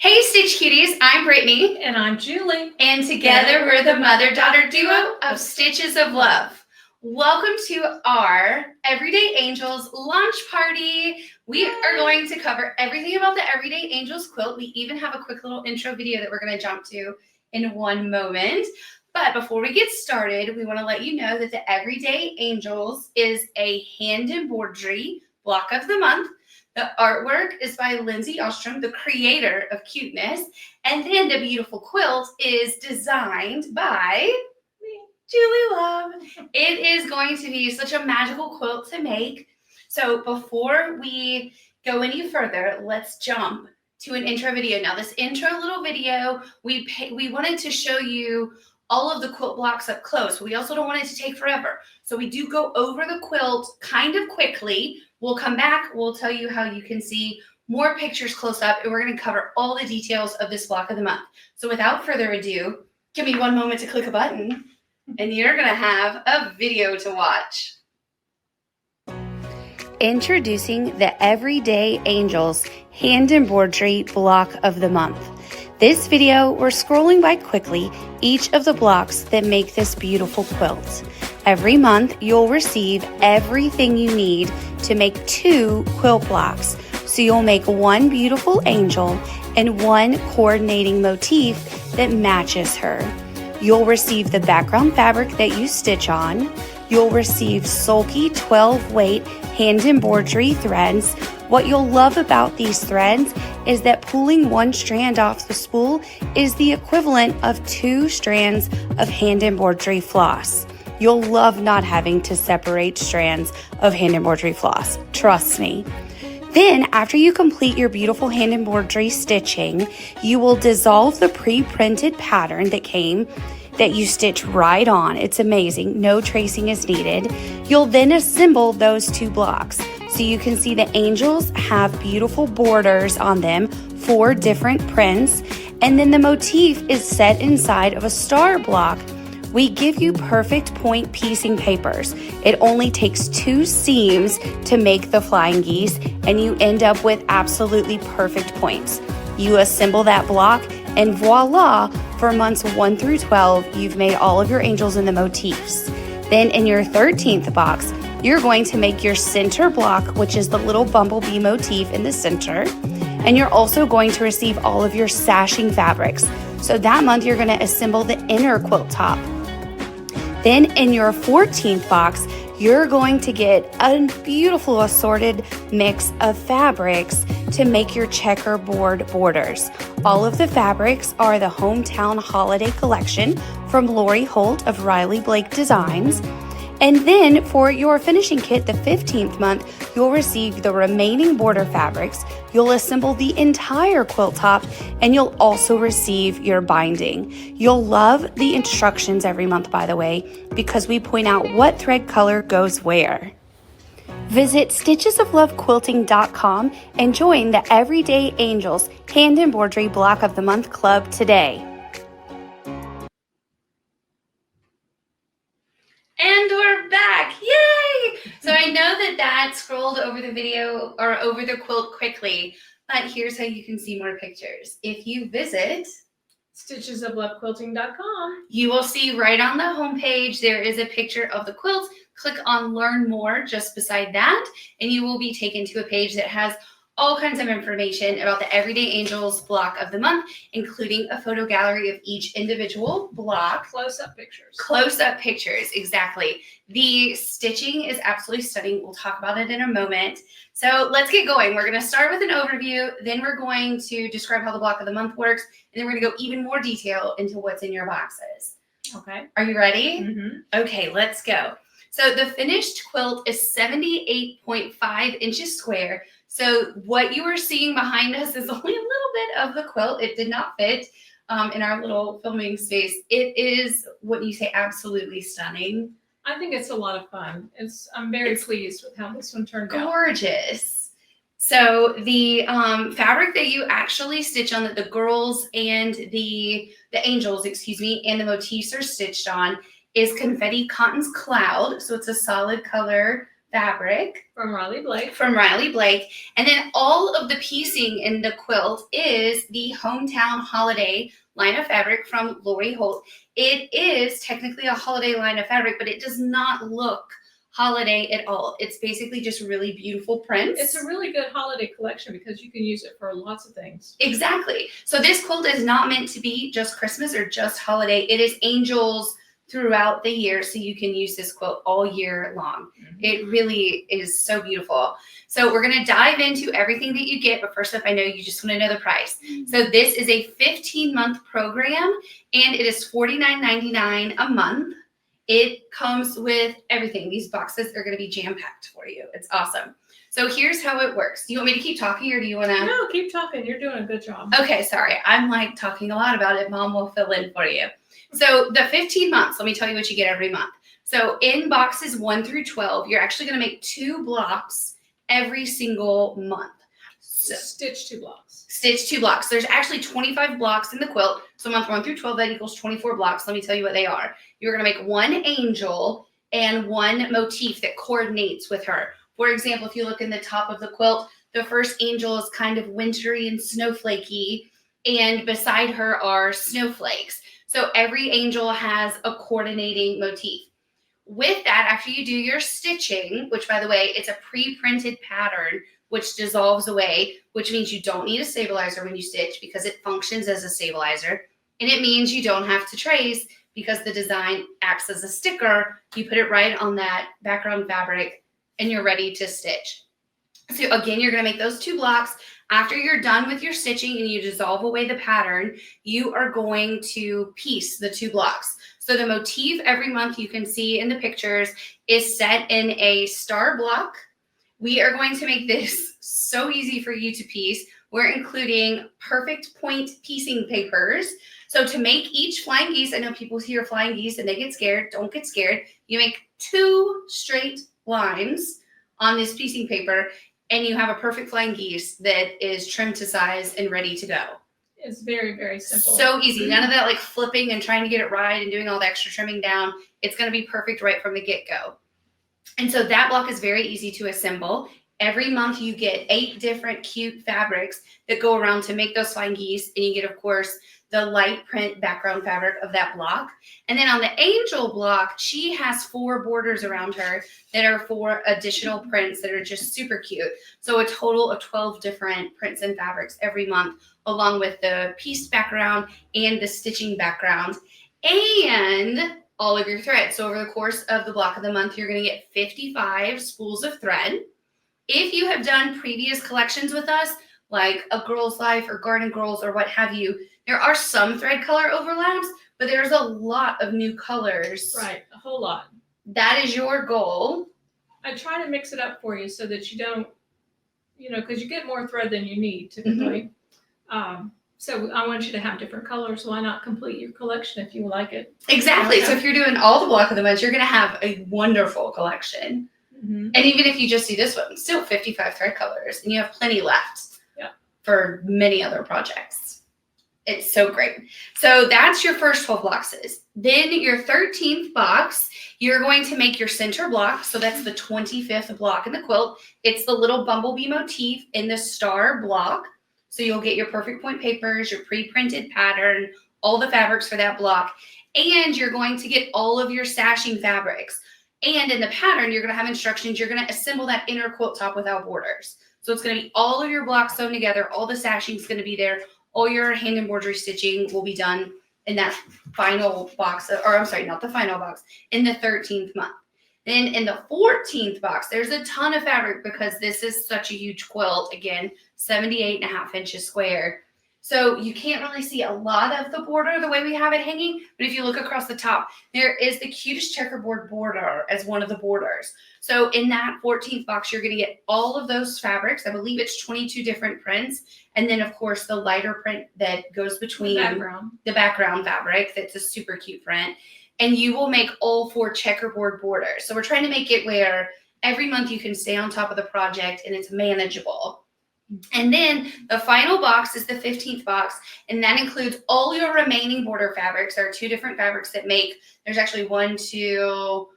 Hey Stitch Cuties, I'm Brittany. And I'm Julie. And together we're the mother-daughter duo of Stitches of Love. Welcome to our Everyday Angels launch party. We are going to cover everything about the Everyday Angels quilt. We even have a quick little intro video that we're going to jump to in one moment. But before we get started, we want to let you know that the Everyday Angels is a hand embroidery block of the month. The artwork is by Lindsay Ostrom, the creator of Cuteness. And then the beautiful quilt is designed by Julie Love. It is going to be such a magical quilt to make. So before we go any further, let's jump to an intro video. Now this intro little video, we wanted to show you all of the quilt blocks up close. We also don't want it to take forever. So we do go over the quilt kind of quickly. We'll come back, we'll tell you how you can see more pictures close up, and we're going to cover all the details of this block of the month. So without further ado, give me one moment to click a button, and you're going to have a video to watch. Introducing the Everyday Angels hand embroidery block of the month. This video, we're scrolling by quickly each of the blocks that make this beautiful quilt. Every month, you'll receive everything you need to make 2 quilt blocks. So you'll make one beautiful angel and one coordinating motif that matches her. You'll receive the background fabric that you stitch on. You'll receive Sulky 12 weight hand embroidery threads. What you'll love about these threads is that pulling one strand off the spool is the equivalent of 2 strands of hand embroidery floss. You'll love not having to separate strands of hand embroidery floss, trust me. Then, after you complete your beautiful hand embroidery stitching, you will dissolve the pre-printed pattern that you stitch right on. It's amazing, no tracing is needed. You'll then assemble those 2 blocks. So you can see the angels have beautiful borders on them, 4 different prints, and then the motif is set inside of a star block. We give you perfect point piecing papers. It only takes 2 seams to make the flying geese, and you end up with absolutely perfect points. You assemble that block, and voila, for months 1 through 12, you've made all of your angels and the motifs. Then in your 13th box, you're going to make your center block, which is the little bumblebee motif in the center, and you're also going to receive all of your sashing fabrics. So that month, you're going to assemble the inner quilt top. Then in your 14th box, you're going to get a beautiful assorted mix of fabrics to make your checkerboard borders. All of the fabrics are the Hometown Holiday Collection from Lori Holt of Riley Blake Designs. And then for your finishing kit, the 15th month, you'll receive the remaining border fabrics. You'll assemble the entire quilt top, and you'll also receive your binding. You'll love the instructions every month, by the way, because we point out what thread color goes where. Visit stitchesoflovequilting.com and join the Everyday Angels Hand Embroidery Block of the Month Club today. And we're back, yay! So I know that scrolled over the video or over the quilt quickly, but here's how you can see more pictures. If you visit stitchesoflovequilting.com, you will see right on the homepage, there is a picture of the quilt. Click on Learn More just beside that, and you will be taken to a page that has all kinds of information about the Everyday Angels block of the month, including a photo gallery of each individual block. Close-up pictures. Close-up pictures, exactly. The stitching is absolutely stunning. We'll talk about it in a moment. So let's get going. We're going to start with an overview, then we're going to describe how the block of the month works, and then we're going to go even more detail into what's in your boxes. Okay. Are you ready? Mm-hmm. Okay, let's go. So the finished quilt is 78.5 inches square. So what you are seeing behind us is only a little bit of the quilt. It did not fit in our little filming space. It is, what you say, absolutely stunning. I think it's a lot of fun. I'm very pleased with how this one turned out. Gorgeous. So the fabric that you actually stitch on, that the girls and the angels, and the motifs are stitched on, is Confetti Cotton's Cloud. So it's a solid color fabric from Riley Blake. And then all of the piecing in the quilt is the Hometown Holiday line of fabric from Lori Holt. It is technically a holiday line of fabric, but it does not look holiday at all. It's basically just really beautiful prints. It's a really good holiday collection because you can use it for lots of things. Exactly. So this quilt is not meant to be just Christmas or just holiday. It is angels throughout the year, so you can use this quilt all year long. It really is so beautiful. So we're going to dive into everything that you get, but first up, I know you just want to know the price. So this is a 15-month program, and it is $49.99 a month. It comes with everything. These boxes are going to be jam-packed for you. It's awesome. So here's how it works. Do you want me to keep talking, or do you want to? No, keep talking. You're doing a good job. Okay, sorry. I'm like talking a lot about it. Mom will fill in for you. So the 15 months, let me tell you what you get every month. So in boxes 1 through 12, you're actually going to make 2 blocks every single month. So, stitch 2 blocks. Stitch 2 blocks. There's actually 25 blocks in the quilt. So month 1 through 12, that equals 24 blocks. Let me tell you what they are. You're going to make 1 angel and 1 motif that coordinates with her. For example, if you look in the top of the quilt, the first angel is kind of wintry and snowflakey, and beside her are snowflakes. So every angel has a coordinating motif. With that, after you do your stitching, which by the way, it's a pre-printed pattern, which dissolves away, which means you don't need a stabilizer when you stitch because it functions as a stabilizer. And it means you don't have to trace because the design acts as a sticker. You put it right on that background fabric and you're ready to stitch. So again, you're going to make those 2 blocks. After you're done with your stitching and you dissolve away the pattern, you are going to piece the 2 blocks. So the motif every month you can see in the pictures is set in a star block. We are going to make this so easy for you to piece. We're including perfect point piecing papers. So to make each flying geese, I know people hear flying geese and they get scared. Don't get scared. You make 2 straight lines on this piecing paper, and you have a perfect flying geese that is trimmed to size and ready to go. It's very, very simple. So easy. None of that like flipping and trying to get it right and doing all the extra trimming down. It's going to be perfect right from the get-go. And so that block is very easy to assemble. Every month you get 8 different cute fabrics that go around to make those flying geese. And you get, of course, the light print background fabric of that block. And then on the angel block, she has 4 borders around her that are 4 additional prints that are just super cute. So a total of 12 different prints and fabrics every month, along with the pieced background and the stitching background and all of your thread. So over the course of the block of the month, you're going to get 55 spools of thread. If you have done previous collections with us, like A Girl's Life or Garden Girls or what have you, there are some thread color overlaps, but there's a lot of new colors. Right, a whole lot. That is your goal. I try to mix it up for you so that you don't, because you get more thread than you need typically. So I want you to have different colors. Why not complete your collection if you like it? Exactly. Okay. So if you're doing all the block of the month, you're going to have a wonderful collection. And even if you just do this one, still 55 thread colors, and you have plenty left for many other projects. It's so great. So that's your first 12 boxes. Then your 13th box, you're going to make your center block. So that's the 25th block in the quilt. It's the little bumblebee motif in the star block. So you'll get your perfect point papers, your pre-printed pattern, all the fabrics for that block. And you're going to get all of your sashing fabrics. And in the pattern, you're going to have instructions. You're going to assemble that inner quilt top without borders. So it's going to be all of your blocks sewn together. All the sashing is going to be there. All your hand embroidery stitching will be done in that final box. Or I'm sorry, not the final box, in the 13th month. Then in the 14th box, there's a ton of fabric because this is such a huge quilt. Again, 78.5 inches square. So you can't really see a lot of the border the way we have it hanging. But if you look across the top, there is the cutest checkerboard border as one of the borders. So in that 14th box, you're going to get all of those fabrics. I believe it's 22 different prints. And then, of course, the lighter print that goes between the background fabric. That's a super cute print. And you will make all 4 checkerboard borders. So we're trying to make it where every month you can stay on top of the project and it's manageable. And then the final box is the 15th box, and that includes all your remaining border fabrics. There are 2 different fabrics that make, there's actually 1, 2,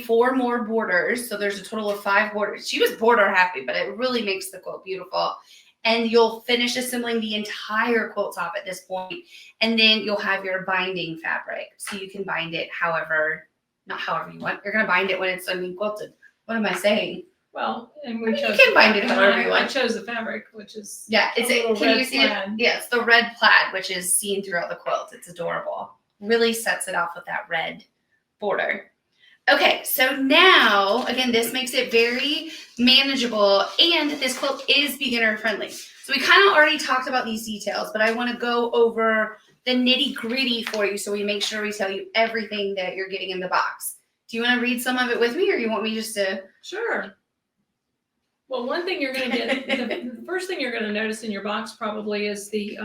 4 more borders. So there's a total of 5 borders. She was border happy, but it really makes the quilt beautiful. And you'll finish assembling the entire quilt top at this point. And then you'll have your binding fabric. So you can bind it not however you want. You're going to bind it when it's quilted. What am I saying? Well, and you can bind it however you want. I chose the fabric, which is can you see it? Yeah, it's the red plaid, which is seen throughout the quilt. It's adorable. Really sets it off with that red border. Okay, so now, again, this makes it very manageable, and this quilt is beginner friendly. So we kind of already talked about these details, but I want to go over the nitty gritty for you so we make sure we tell you everything that you're getting in the box. Do you want to read some of it with me, or you want me just to? Sure. Well, one thing you're going to get, the first thing you're going to notice in your box probably is the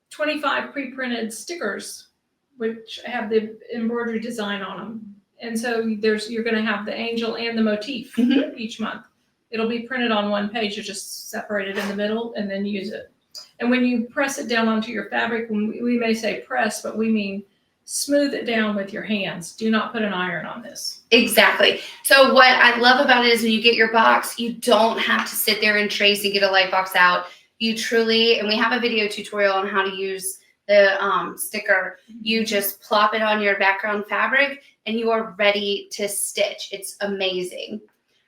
25 pre-printed stickers, which have the embroidery design on them. And so you're going to have the angel and the motif each month. It'll be printed on one page. You just separate it in the middle and then use it. And when you press it down onto your fabric, we may say press, but we mean smooth it down with your hands. Do not put an iron on this. Exactly. So what I love about it is when you get your box, you don't have to sit there and trace and get a light box out. You truly, and we have a video tutorial on how to use the sticker. You just plop it on your background fabric and you are ready to stitch. It's amazing.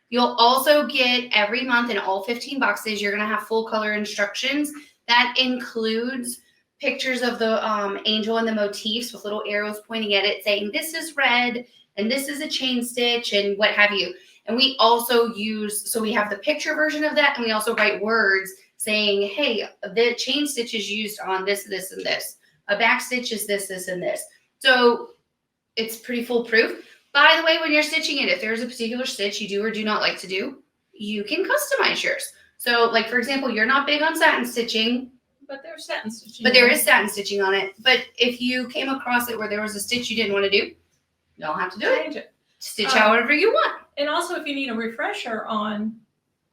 You'll also get every month in all 15 boxes, you're going to have full color instructions. That includes pictures of the angel and the motifs with little arrows pointing at it saying this is red and this is a chain stitch and what have you. And we also so we have the picture version of that, and we also write words saying, hey, the chain stitch is used on this, this, and this. A back stitch is this, this, and this. So it's pretty foolproof. By the way, when you're stitching it, if there's a particular stitch you do or do not like to do, you can customize yours. So like, for example, you're not big on satin stitching. But there's satin stitching. But there is satin stitching on it. But if you came across it where there was a stitch you didn't want to do, you don't have to do it. Stitch however you want. And also, if you need a refresher on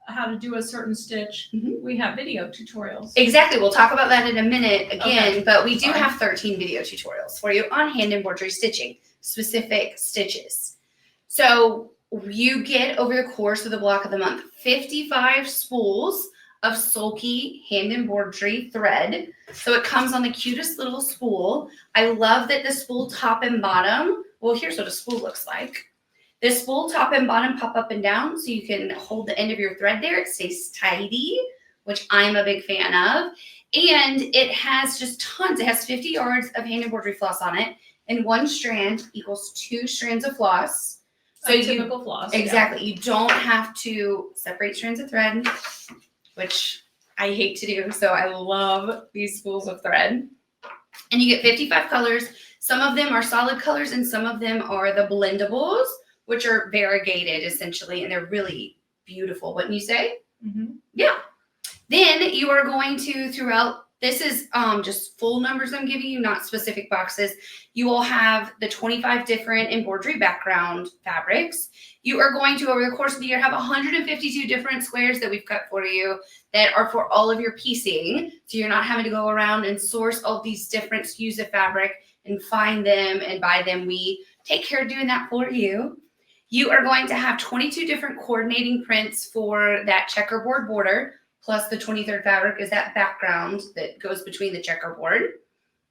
how to do a certain stitch, we have video tutorials. Exactly. We'll talk about that in a minute again, but we do have 13 video tutorials for you on hand embroidery stitching, specific stitches. So you get, over the course of the block of the month, 55 spools of Sulky hand embroidery thread. So it comes on the cutest little spool. I love that the spool top and bottom, well, here's what a spool looks like. The spool top and bottom pop up and down so you can hold the end of your thread there. It stays tidy, which I'm a big fan of. And it has just tons. It has 50 yards of hand embroidery floss on it, and 1 strand equals 2 strands of floss. So typical floss. Exactly. Yeah. You don't have to separate strands of thread, which I hate to do. So I love these spools of thread. And you get 55 colors. Some of them are solid colors and some of them are the blendables, which are variegated essentially, and they're really beautiful, wouldn't you say? Yeah. Then you are going to, throughout, this is just full numbers I'm giving you, not specific boxes. You will have the 25 different embroidery background fabrics. You are going to, over the course of the year, have 152 different squares that we've cut for you that are for all of your piecing. So you're not having to go around and source all these different SKUs of fabric and find them and buy them. We take care of doing that for you. You are going to have 22 different coordinating prints for that checkerboard border, plus the 23rd fabric is that background that goes between the checkerboard.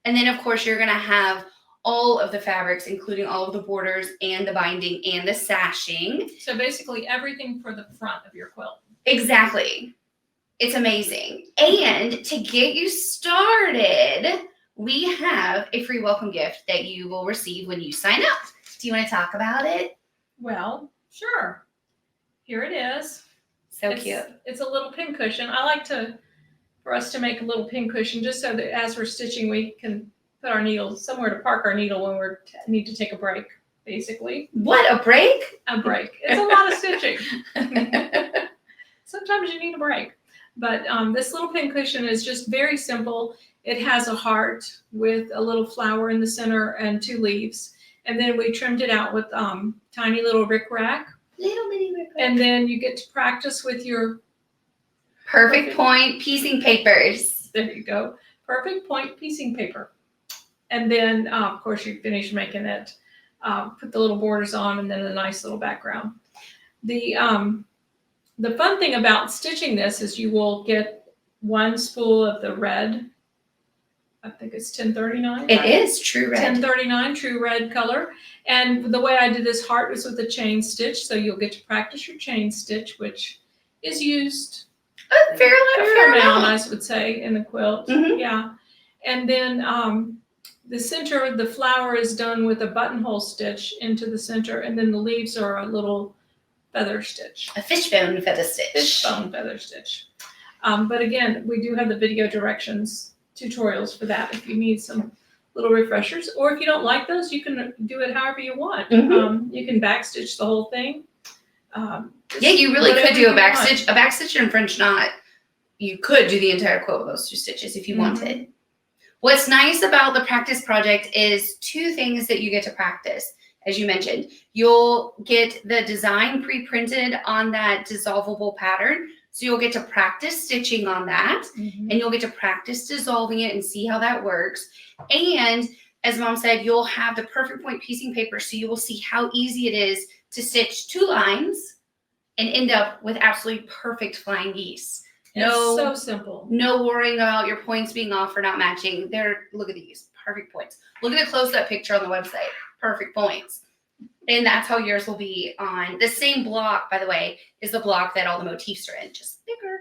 And then, of course, you're going to have all of the fabrics, including all of the borders and the binding and the sashing. So basically everything for the front of your quilt. Exactly. It's amazing. And to get you started, we have a free welcome gift that you will receive when you sign up. Do you want to talk about it? Well, sure. Here it is. So cute. It's a little pin cushion. I like for us to make a little pin cushion just so that as we're stitching, we can put our needles somewhere to park our needle when we need to take a break, basically. What, a break? A break. It's a lot of stitching. Sometimes you need a break. But this little pin cushion is just very simple. It has a heart with a little flower in the center and 2 leaves. And then we trimmed it out with tiny little rickrack. Little bitty rickrack. And then you get to practice with your perfect point piecing papers. There you go. Perfect point piecing paper. And then, of course, you finish making it. put the little borders on, and then a nice little background. The fun thing about stitching this is you will get one spool of the red. I think it's 1039. It is true red. 1039 true red color. And the way I did this heart was with a chain stitch, so you'll get to practice your chain stitch, which is used A fair amount, I would say, in the quilt. Mhm. Yeah. And then the center of the flower is done with a buttonhole stitch into the center, and then the leaves are a little feather stitch. A fishbone feather stitch. Fishbone feather stitch. But again, we do have the video directions tutorials for that if you need some little refreshers, or if you don't like those, you can do it however you want. Mhm. You can backstitch the whole thing. Yeah, you really could do a whatever you backstitch. A backstitch and French knot. You could do the entire quilt with those 2 stitches if you Mhm. wanted. What's nice about the practice project is 2 things that you get to practice. As you mentioned, you'll get the design pre-printed on that dissolvable pattern. So you'll get to practice stitching on that, Mhm. and you'll get to practice dissolving it and see how that works. And as Mom said, you'll have the perfect point piecing paper, so you will see how easy it is to stitch 2 lines and end up with absolutely perfect flying geese. It's so simple. No worrying about your points being off or not matching. Look at these perfect points. Look at the close-up picture on the website. Perfect points. And that's how yours will be on the same block, by the way, is the block that all the motifs are in, just bigger.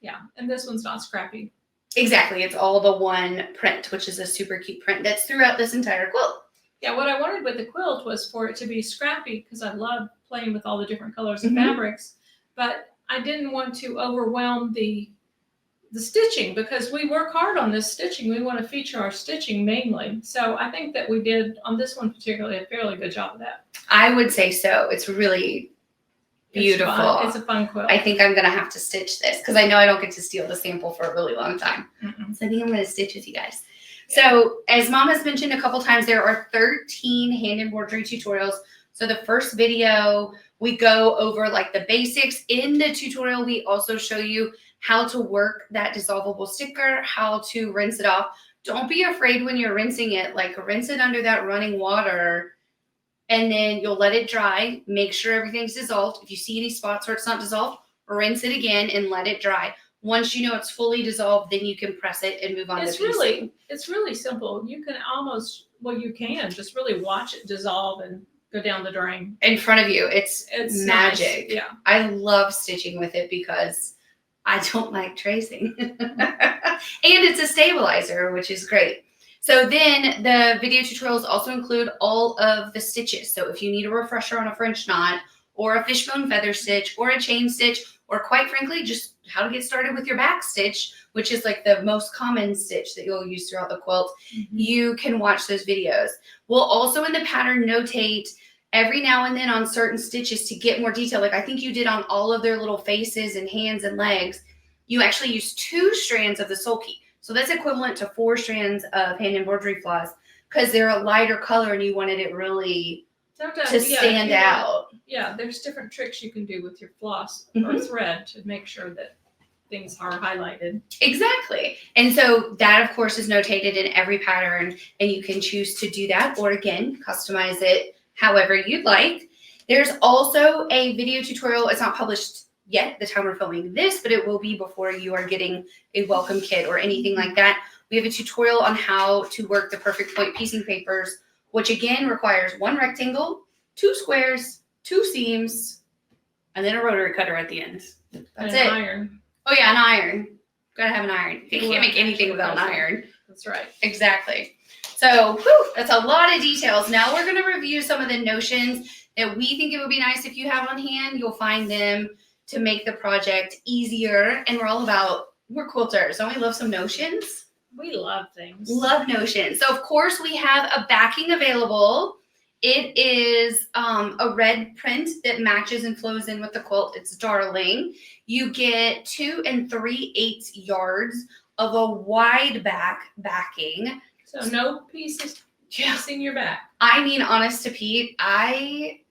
Yeah, and this one's not scrappy. Exactly. It's all the one print, which is a super cute print that's throughout this entire quilt. Yeah, what I wanted with the quilt was for it to be scrappy, because I love playing with all the different colors of Mhm. fabrics, but I didn't want to overwhelm the stitching, because we work hard on this stitching. We want to feature our stitching mainly. So I think that we did on this one particularly a fairly good job of that. I would say so. It's really beautiful. It's a fun quilt. I think I'm going to have to stitch this because I know I don't get to steal the sample for a really long time. Mm-mm. So I think I'm going to stitch with you guys. So as Mom has mentioned a couple times, there are 13 hand embroidery tutorials. So the first video, we go over like the basics. In the tutorial, we also show you how to work that dissolvable sticker, how to rinse it off. Don't be afraid when you're rinsing it, like rinse it under that running water, and then you'll let it dry. Make sure everything's dissolved. If you see any spots where it's not dissolved, rinse it again and let it dry. Once you know it's fully dissolved, then you can press it and move on to piecing. It's really simple. You can just really watch it dissolve and go down the drain. In front of you, it's magic. Nice. Yeah. I love stitching with it because I don't like tracing. And it's a stabilizer, which is great. So then the video tutorials also include all of the stitches. So if you need a refresher on a French knot or a fishbone feather stitch or a chain stitch, or quite frankly, just how to get started with your back stitch, which is like the most common stitch that you'll use throughout the quilt, you can watch those videos. We'll also in the pattern notate every now and then on certain stitches to get more detail. Like I think you did on all of their little faces and hands and legs. You actually used 2 strands of the Sulky. So that's equivalent to 4 strands of hand embroidery floss because they're a lighter color and you wanted it really to stand out. Yeah, there's different tricks you can do with your floss or thread to make sure that things are highlighted. Exactly. And so that, of course, is notated in every pattern, and you can choose to do that or, again, customize it however you'd like. There's also a video tutorial. It's not published yet, the time we're filming this, but it will be before you are getting a welcome kit or anything like that. We have a tutorial on how to work the perfect point piecing papers, which again requires 1 rectangle, 2 squares, 2 seams, and then a rotary cutter at the end. That's it. Iron. Oh yeah, an iron. Gotta have an iron. You can't make anything without an iron. That's right. Exactly. So that's a lot of details. Now we're going to review some of the notions that we think it would be nice if you have on hand. You'll find them to make the project easier. And we're quilters. Don't we love some notions? We love things. Love notions. So of course we have a backing available. It is a red print that matches and flows in with the quilt. It's darling. You get 2 3/8 yards of a wide backing. So no pieces piecing your back. I mean, honest to Pete, I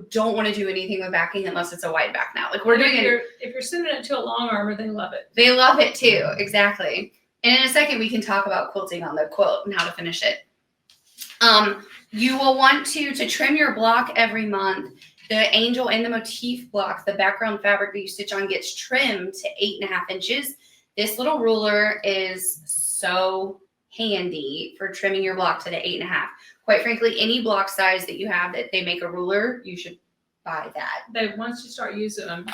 don't want to do anything with backing unless it's a wide back now. Like we're doing it. If you're sending it to a long armor, they love it. They love it too. Exactly. And in a second, we can talk about quilting on the quilt and how to finish it. You will want to trim your block every month. The angel and the motif block, the background fabric that you stitch on, gets trimmed to 8.5 inches. This little ruler is so handy for trimming your block to the 8.5. Quite frankly, any block size that you have that they make a ruler, you should buy that. Once you start using them.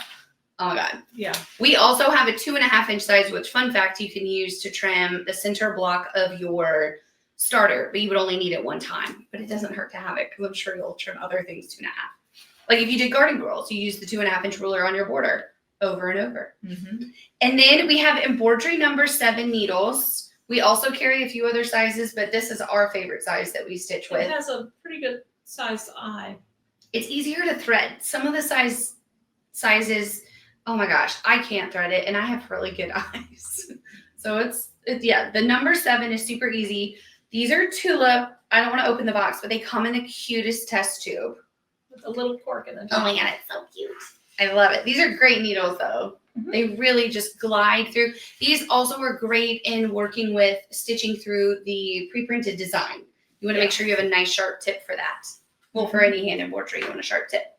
Oh my God. Yeah. We also have a 2.5 inch size, which, fun fact, you can use to trim the center block of your starter, but you would only need it one time. But it doesn't hurt to have it, because I'm sure you'll trim other things 2.5. Like if you did garden girls, you use the 2.5 inch ruler on your border over and over. Mm-hmm. And then we have embroidery number 7 needles. We also carry a few other sizes, but this is our favorite size that we stitch with. It has a pretty good sized eye. It's easier to thread. Some of the sizes, oh my gosh, I can't thread it, and I have really good eyes. So it's yeah, the number 7 is super easy. These are tulip. I don't want to open the box, but they come in the cutest test tube. With a little cork in the Oh my God, it's so cute. I love it. These are great needles though. Mm-hmm. They really just glide through. These also are great in working with stitching through the pre-printed design. You want to make sure you have a nice sharp tip for that. Well, for any hand embroidery, you want a sharp tip.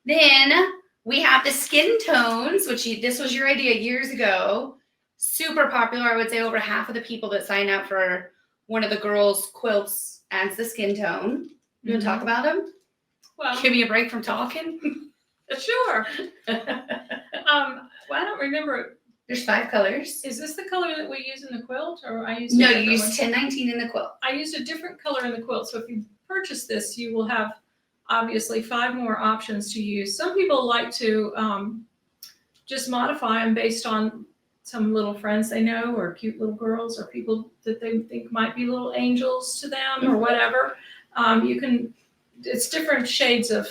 Then we have the skin tones, which this was your idea years ago. Super popular. I would say over half of the people that sign up for one of the girls' quilts adds the skin tone. You want to talk about them? Well, give me a break from talking. Sure. Well, I don't remember. There's 5 colors. Is this the color that we use in the quilt, or I used? No, you used 1019 in the quilt. I used a different color in the quilt. So if you purchase this, you will have obviously 5 more options to use. Some people like to just modify them based on some little friends they know, or cute little girls, or people that they think might be little angels to them, or whatever. You can. It's different shades of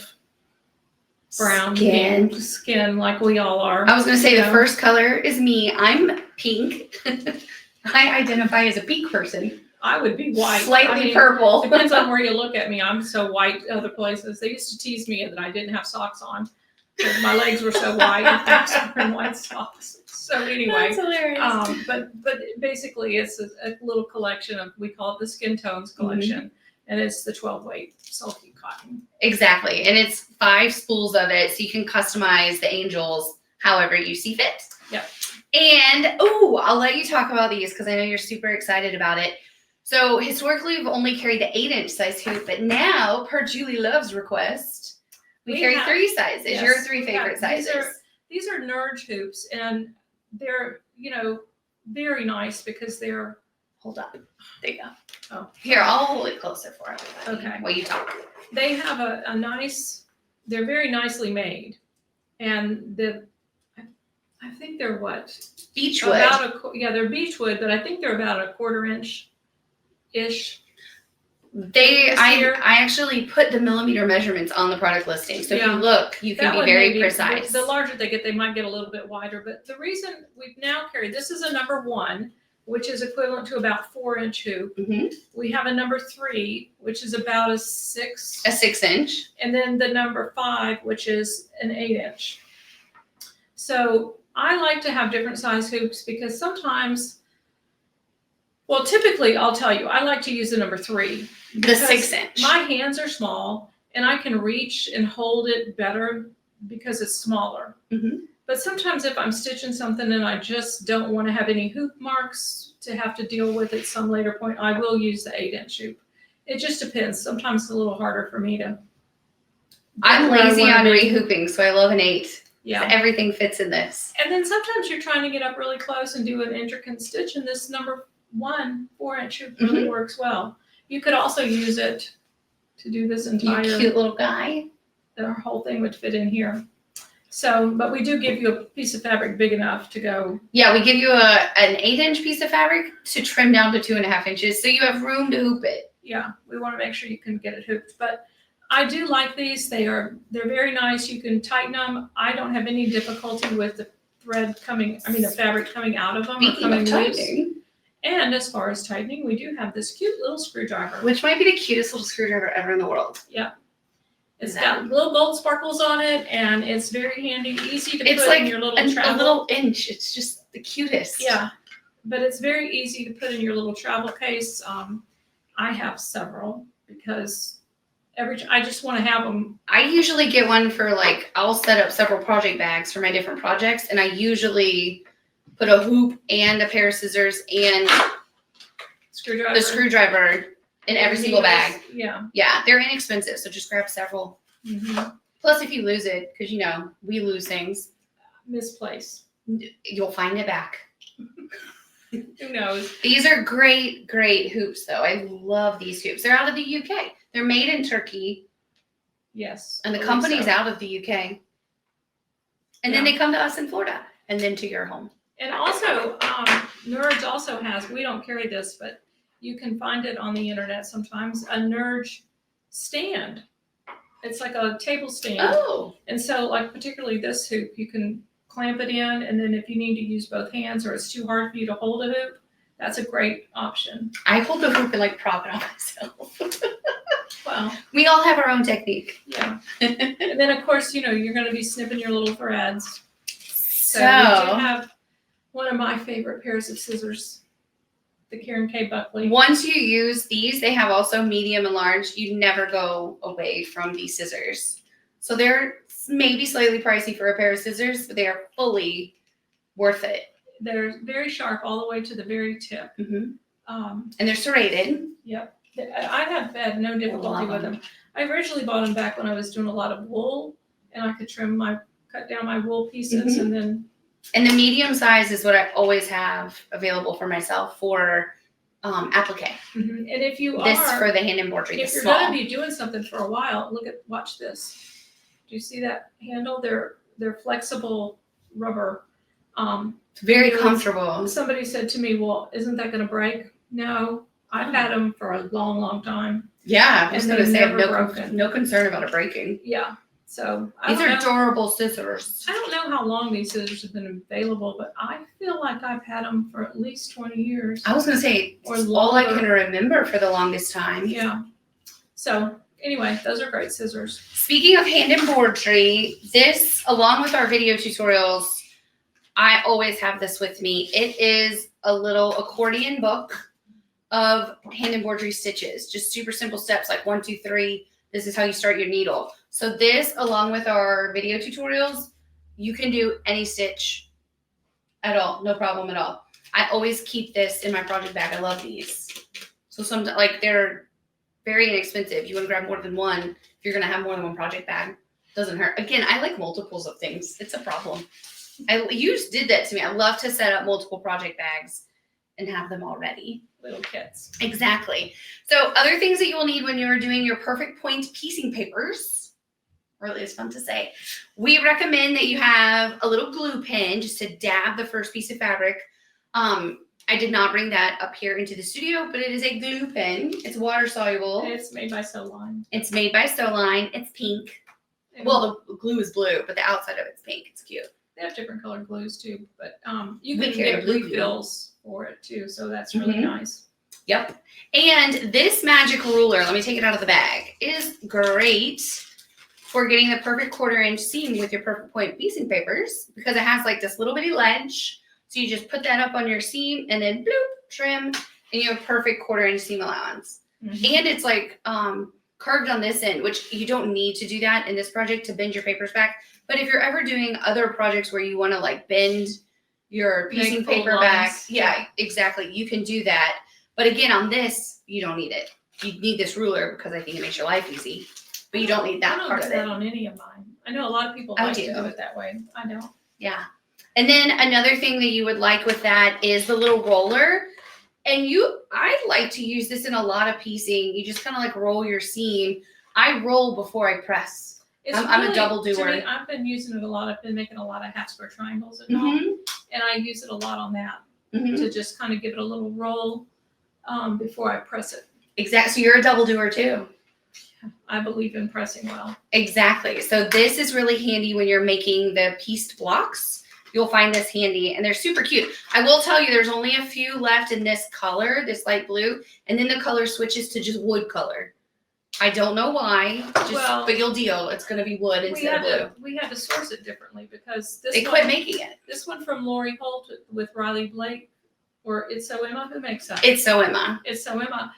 brown skin, like we all are. I was going to say the first color is me. I'm pink. I identify as a pink person. I would be white. Slightly purple. Depends on where you look at me. I'm so white other places. They used to tease me that I didn't have socks on. My legs were so white. I was wearing white socks. So anyway, that's hilarious. But basically, it's a little collection of, we call it the Skin Tones collection. Mm-hmm. And it's the 12-weight Sulky cotton. Exactly. And it's 5 spools of it, so you can customize the angels however you see fit. Yep. And, I'll let you talk about these because I know you're super excited about it. So historically, we've only carried the 8-inch size hoop, but now, per Julie Love's request, we carry 3 sizes. Yes, your 3 favorite sizes. These are Nerge hoops, and they're, very nice because they're, hold up. There you go. Oh, here, I'll hold it closer for everybody. Okay. While you talk. They have a nice, they're very nicely made. And I think they're what? Beechwood. They're beechwood, but I think they're about a 1/4 inch-ish. I actually put the millimeter measurements on the product listing. So if you look, you can be very precise. The larger they get, they might get a little bit wider. But the reason we've now carried, this is a number 1, which is equivalent to about 4-inch hoop. Mm-hmm. We have a number 3, which is about a 6-inch. And then the number 5, which is an 8-inch. So I like to have different size hoops because sometimes, well, typically I'll tell you, I like to use the number 3. The 6-inch. My hands are small and I can reach and hold it better because it's smaller. Mm-hmm. But sometimes if I'm stitching something and I just don't want to have any hoop marks to have to deal with at some later point, I will use the 8-inch hoop. It just depends. Sometimes it's a little harder for me to. I'm lazy on rehooping, so I love an 8. Yeah. Everything fits in this. And then sometimes you're trying to get up really close and do an intricate stitch, and this number 1 4-inch hoop really works well. You could also use it to do this entire. You cute little guy. The whole thing would fit in here. So, but we do give you a piece of fabric big enough to go. Yeah, we give you an 8-inch piece of fabric to trim down to 2.5 inches, so you have room to hoop it. Yeah, we want to make sure you can get it hooped. But I do like these. They're very nice. You can tighten them. I don't have any difficulty with the the fabric coming out of them. Speaking of tightening. And as far as tightening, we do have this cute little screwdriver. Which might be the cutest little screwdriver ever in the world. Yeah. It's got little gold sparkles on it, and it's very handy, easy to put in your little travel. A little inch. It's just the cutest. Yeah, but it's very easy to put in your little travel case. I have several because I just want to have them. I usually get one for like, I'll set up several project bags for my different projects, and I usually put a hoop and a pair of scissors and the screwdriver in every single bag. Yeah. Yeah, they're inexpensive, so just grab several. Mm-hmm. Plus, if you lose it, because we lose things, Misplaced. you'll find it back. Who knows? These are great, great hoops, though. I love these hoops. They're out of the UK. They're made in Turkey. Yes. And the company's out of the UK. And then they come to us in Florida, and then to your home. And also, Nerds also has, we don't carry this, but you can find it on the internet sometimes, a Nerds stand. It's like a table stand. Oh. And so, like, particularly this hoop, you can clamp it in, and then if you need to use both hands or it's too hard for you to hold a hoop, that's a great option. I hold the hoop and like prop it on myself. Wow. We all have our own technique. Yeah. And then, of course, you're going to be snipping your little threads. So we do have one of my favorite pairs of scissors, the Karen K. Buckley. Once you use these, they have also medium and large. You never go away from these scissors. So they're maybe slightly pricey for a pair of scissors, but they are fully worth it. They're very sharp all the way to the very tip. Mm-hmm. And they're serrated. Yep. I have had no difficulty with them. I originally bought them back when I was doing a lot of wool, and I could cut down my wool pieces, Mm-hmm. and then. And the medium size is what I always have available for myself for applique. Mm-hmm. And if you for the hand embroidery, if you're going to be doing something for a while, watch this. Do you see that handle? They're flexible rubber. It's very comfortable. Somebody said to me, "Well, isn't that going to break?" No, I've had them for a long, long time. Yeah, I was going to say no concern about it breaking. Yeah. So these are durable scissors. I don't know how long these scissors have been available, but I feel like I've had them for at least 20 years. I was going to say, all I can remember for the longest time. Yeah. So anyway, those are great scissors. Speaking of hand embroidery, this, along with our video tutorials, I always have this with me. It is a little accordion book of hand embroidery stitches. Just super simple steps like 1, 2, 3. This is how you start your needle. So this, along with our video tutorials, you can do any stitch at all. No problem at all. I always keep this in my project bag. I love these. So sometimes, like, they're very inexpensive. You want to grab more than one. If you're going to have more than one project bag, doesn't hurt. Again, I like multiples of things. It's a problem. You did that to me. I love to set up multiple project bags and have them all ready. Little kits. Exactly. So other things that you will need when you're doing your perfect point piecing papers, really is fun to say. We recommend that you have a little glue pen just to dab the first piece of fabric. I did not bring that up here into the studio, but it is a glue pen. It's water soluble. It's made by Sulky. It's made by Sulky. It's pink. Well, the glue is blue, but the outside of it's pink. It's cute. They have different colored glues too, but you can get refills for it too, so that's really nice. Yep. And this magic ruler, let me take it out of the bag, is great for getting the perfect 1/4 inch seam with your perfect point piecing papers because it has like this little bitty ledge. So you just put that up on your seam and then bloop, trim, and you have perfect 1/4 inch seam allowance. Mm-hmm. And it's like curved on this end, which you don't need to do that in this project to bend your papers back. But if you're ever doing other projects where you want to like bend your piecing paper back, yeah, exactly, you can do that. But again, on this, you don't need it. You need this ruler because I think it makes your life easy. But you don't need that part of it. I don't do that on any of mine. I know a lot of people like to do it that way. I don't. Yeah. And then another thing that you would like with that is the little roller. And I like to use this in a lot of piecing. You just kind of like roll your seam. I roll before I press. I'm a double doer. To me, I've been using it a lot. I've been making a lot of half square triangles at home. And I use it a lot on that to just kind of give it a little roll before I press it. Exactly. So you're a double doer too. I believe in pressing well. Exactly. So this is really handy when you're making the pieced blocks. You'll find this handy and they're super cute. I will tell you there's only a few left in this color, this light blue, and then the color switches to just wood color. I don't know why, but you'll deal. It's going to be wood instead of blue. We had to source it differently because they quit making it. This one from Lori Holt with Riley Blake, or It's So Emma. Who makes that? It's So Emma. It's So Emma.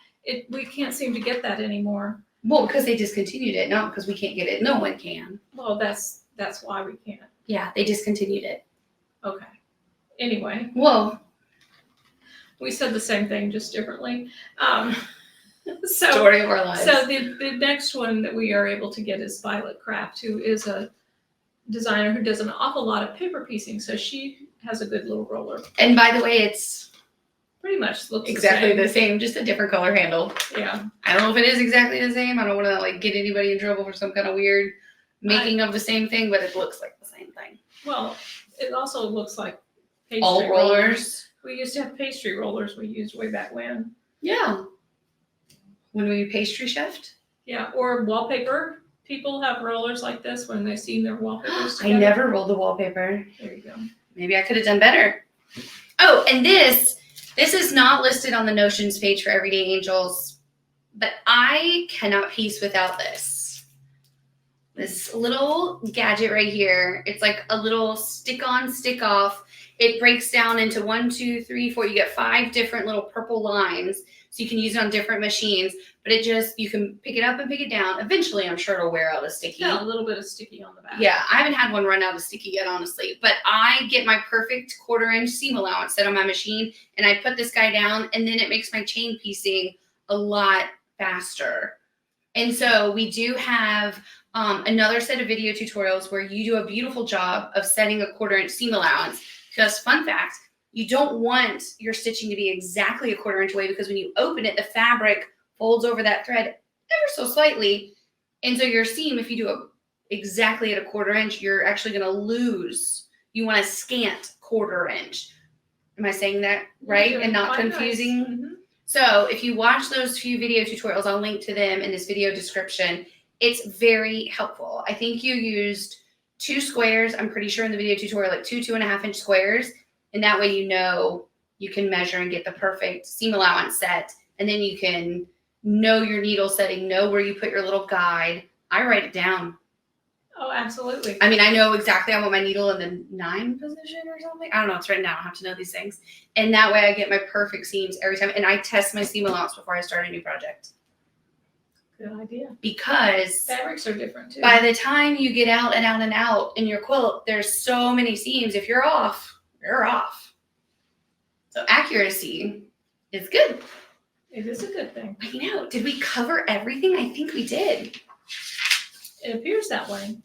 We can't seem to get that anymore. Well, because they discontinued it, not because we can't get it. No one can. Well, that's why we can't. Yeah, they discontinued it. Okay. Anyway. Whoa. We said the same thing, just differently. Story of our lives. So the next one that we are able to get is Violet Craft, who is a designer who does an awful lot of paper piecing. So she has a good little roller. And by the way, it's pretty much looks exactly the same, just a different color handle. Yeah. I don't know if it is exactly the same. I don't want to like get anybody in trouble for some kind of weird making of the same thing, but it looks like the same thing. Well, it also looks like pastry all rollers. We used to have pastry rollers we used way back when. Yeah. When we pastry chefed? Yeah, or wallpaper. People have rollers like this when they've seen their wallpapers together. I never rolled the wallpaper. There you go. Maybe I could have done better. Oh, and this is not listed on the Notions page for Everyday Angels, but I cannot piece without this. This little gadget right here. It's like a little stick-on, stick-off. It breaks down into 1, 2, 3, 4. You get 5 different little purple lines, so you can use it on different machines. But you can pick it up and pick it down. Eventually, I'm sure it'll wear out a sticky. Yeah, a little bit of sticky on the back. Yeah, I haven't had one run out of sticky yet, honestly. But I get my perfect 1/4 inch seam allowance set on my machine, and I put this guy down, and then it makes my chain piecing a lot faster. And so we do have another set of video tutorials where you do a beautiful job of setting a 1/4 inch seam allowance. Because fun fact, you don't want your stitching to be exactly a 1/4 inch away, because when you open it, the fabric folds over that thread ever so slightly. And so your seam, if you do it exactly at a 1/4 inch, you're actually going to lose. You want a scant 1/4 inch. Am I saying that right and not confusing? Nice. Mm-hmm. So if you watch those few video tutorials, I'll link to them in this video description. It's very helpful. I think you used 2 squares, I'm pretty sure in the video tutorial, like 2 2.5 inch squares. And that way you can measure and get the perfect seam allowance set. And then you can know your needle setting, know where you put your little guide. I write it down. Oh, absolutely. I mean, I know exactly I want my needle in the 9 position or something. I don't know. It's written down. I have to know these things. And that way I get my perfect seams every time. And I test my seam allowance before I start a new project. Good idea. Because fabrics are different too. By the time you get out and out and out in your quilt, there's so many seams. If you're off, you're off. So accuracy is good. It is a good thing. I know. Did we cover everything? I think we did. It appears that way.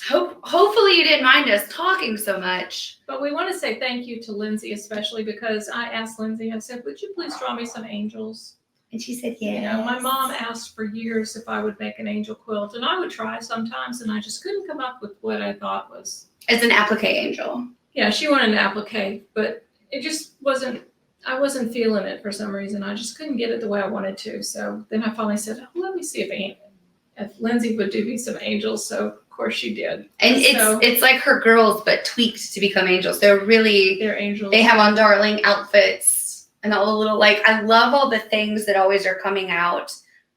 Hopefully you didn't mind us talking so much. But we want to say thank you to Lindsay, especially because I asked Lindsay, I said, would you please draw me some angels? And she said, yes. You know, my mom asked for years if I would make an angel quilt, and I would try sometimes, and I just couldn't come up with what I thought was. It's an applique angel. Yeah, she wanted an applique, but it just wasn't, I wasn't feeling it for some reason. I just couldn't get it the way I wanted to. So then I finally said, oh, let me see if Lindsay would do me some angels. So of course she did. And it's like her girls, but tweaked to become angels. They're angels. They have on darling outfits. And all the little, I love all the things that always are coming out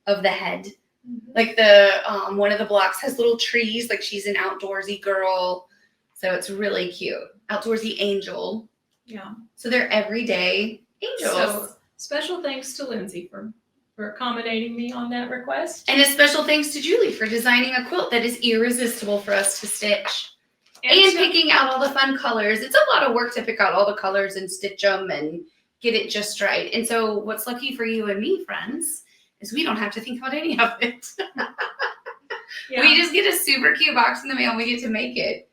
of the head. Mm-hmm. Like one of the blocks has little trees, like she's an outdoorsy girl. So it's really cute. Outdoorsy angel. Yeah. So they're everyday angels. So special thanks to Lindsay for accommodating me on that request. And a special thanks to Julie for designing a quilt that is irresistible for us to stitch. And picking out all the fun colors. It's a lot of work to pick out all the colors and stitch them and get it just right. And so what's lucky for you and me, friends, is we don't have to think about any of it. Yeah. We just get a super cute box in the mail and we get to make it.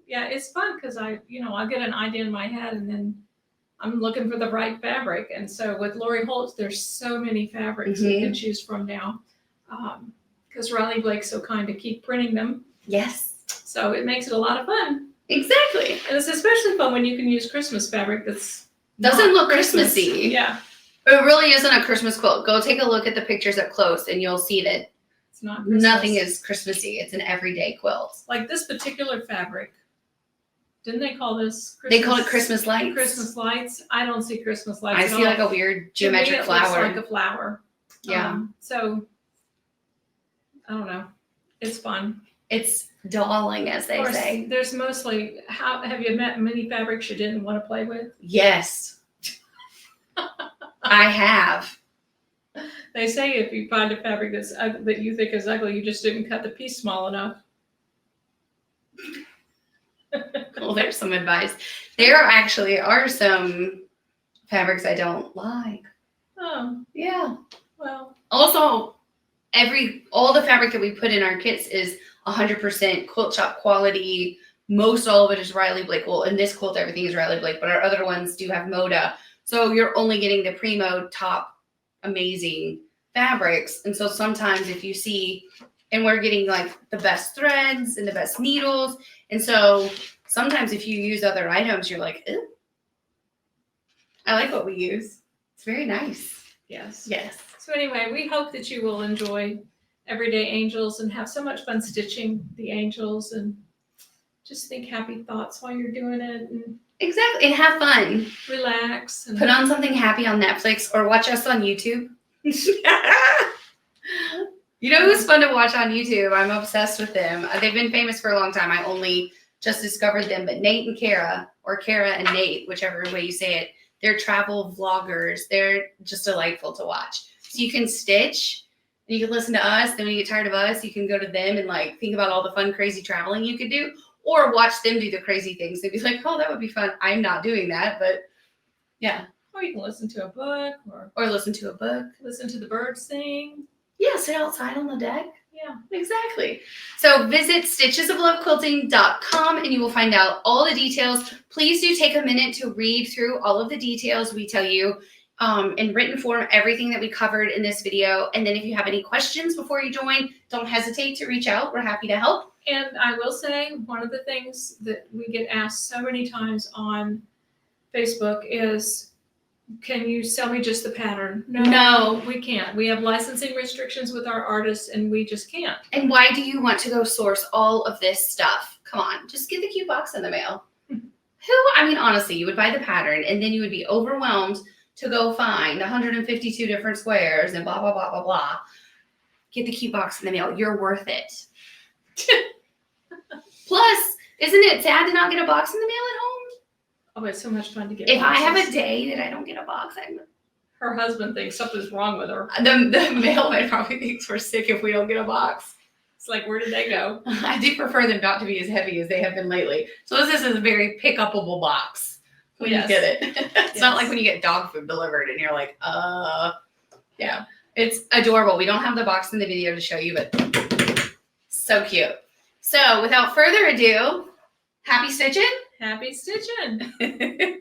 Yeah, it's fun because I get an idea in my head and then I'm looking for the right fabric. And so with Lori Holtz, there's so many fabrics we can choose from now. Because Riley Blake's so kind to keep printing them. Yes. So it makes it a lot of fun. Exactly. And it's especially fun when you can use Christmas fabric that's doesn't look Christmassy. Yeah. It really isn't a Christmas quilt. Go take a look at the pictures up close and you'll see that it's not Christmas. Nothing is Christmassy. It's an everyday quilt. Like this particular fabric. Didn't they call this Christmas? They called it Christmas lights. Christmas lights. I don't see Christmas lights. I see like a weird geometric flower. Looks like a flower. Yeah. So I don't know. It's fun. It's darling, as they say. There's mostly, have you met many fabrics you didn't want to play with? Yes. I have. They say if you find a fabric that you think is ugly, you just didn't cut the piece small enough. Well, there's some advice. There actually are some fabrics I don't like. Oh, Yeah. well. Also, all the fabric that we put in our kits is 100% quilt shop quality. Most all of it is Riley Blake. Well, in this quilt, everything is Riley Blake, but our other ones do have Moda. So you're only getting the primo top amazing fabrics. And so sometimes if you see, and we're getting like the best threads and the best needles. And so sometimes if you use other items, you're like, ew. I like what we use. It's very nice. Yes. Yes. So anyway, we hope that you will enjoy Everyday Angels and have so much fun stitching the angels and just think happy thoughts while you're doing it and Exactly. And have fun. relax. And Put on something happy on Netflix or watch us on YouTube. You know who's fun to watch on YouTube? I'm obsessed with them. They've been famous for a long time. I only just discovered them, but Nate and Kara, or Kara and Nate, whichever way you say it, they're travel vloggers. They're just delightful to watch. So you can stitch, and you can listen to us. Then when you get tired of us, you can go to them and like think about all the fun, crazy traveling you could do, or watch them do the crazy things. They'd be like, "Oh, that would be fun." I'm not doing that, but yeah. or you can listen to a book Or listen to a book. listen to the birds sing. Yeah, sit outside on the deck. Yeah. Exactly. So visit stitchesoflovequilting.com and you will find out all the details. Please do take a minute to read through all of the details we tell you in written form, everything that we covered in this video. And then if you have any questions before you join, don't hesitate to reach out. We're happy to help. And I will say one of the things that we get asked so many times on Facebook is, can you sell me just the pattern? No. We can't. We have licensing restrictions with our artists and we just can't. And why do you want to go source all of this stuff? Come on, just get the cute box in the mail. Honestly, you would buy the pattern and then you would be overwhelmed to go find 152 different squares and blah, blah, blah, blah, blah. Get the cute box in the mail. You're worth it. Plus, isn't it sad to not get a box in the mail at home? Oh, it's so much fun to get If I have boxes. a day that I don't get a box, Her husband thinks something's wrong with her. the mailman probably thinks we're sick if we don't get a box. It's like, where did they go? I do prefer them not to be as heavy as they have been lately. So this is a very pick-upable box when you get it. It's not like when you get dog food delivered and you're like, yeah. It's adorable. We don't have the box in the video to show you, but so cute. So without further ado, happy stitching. Happy stitching.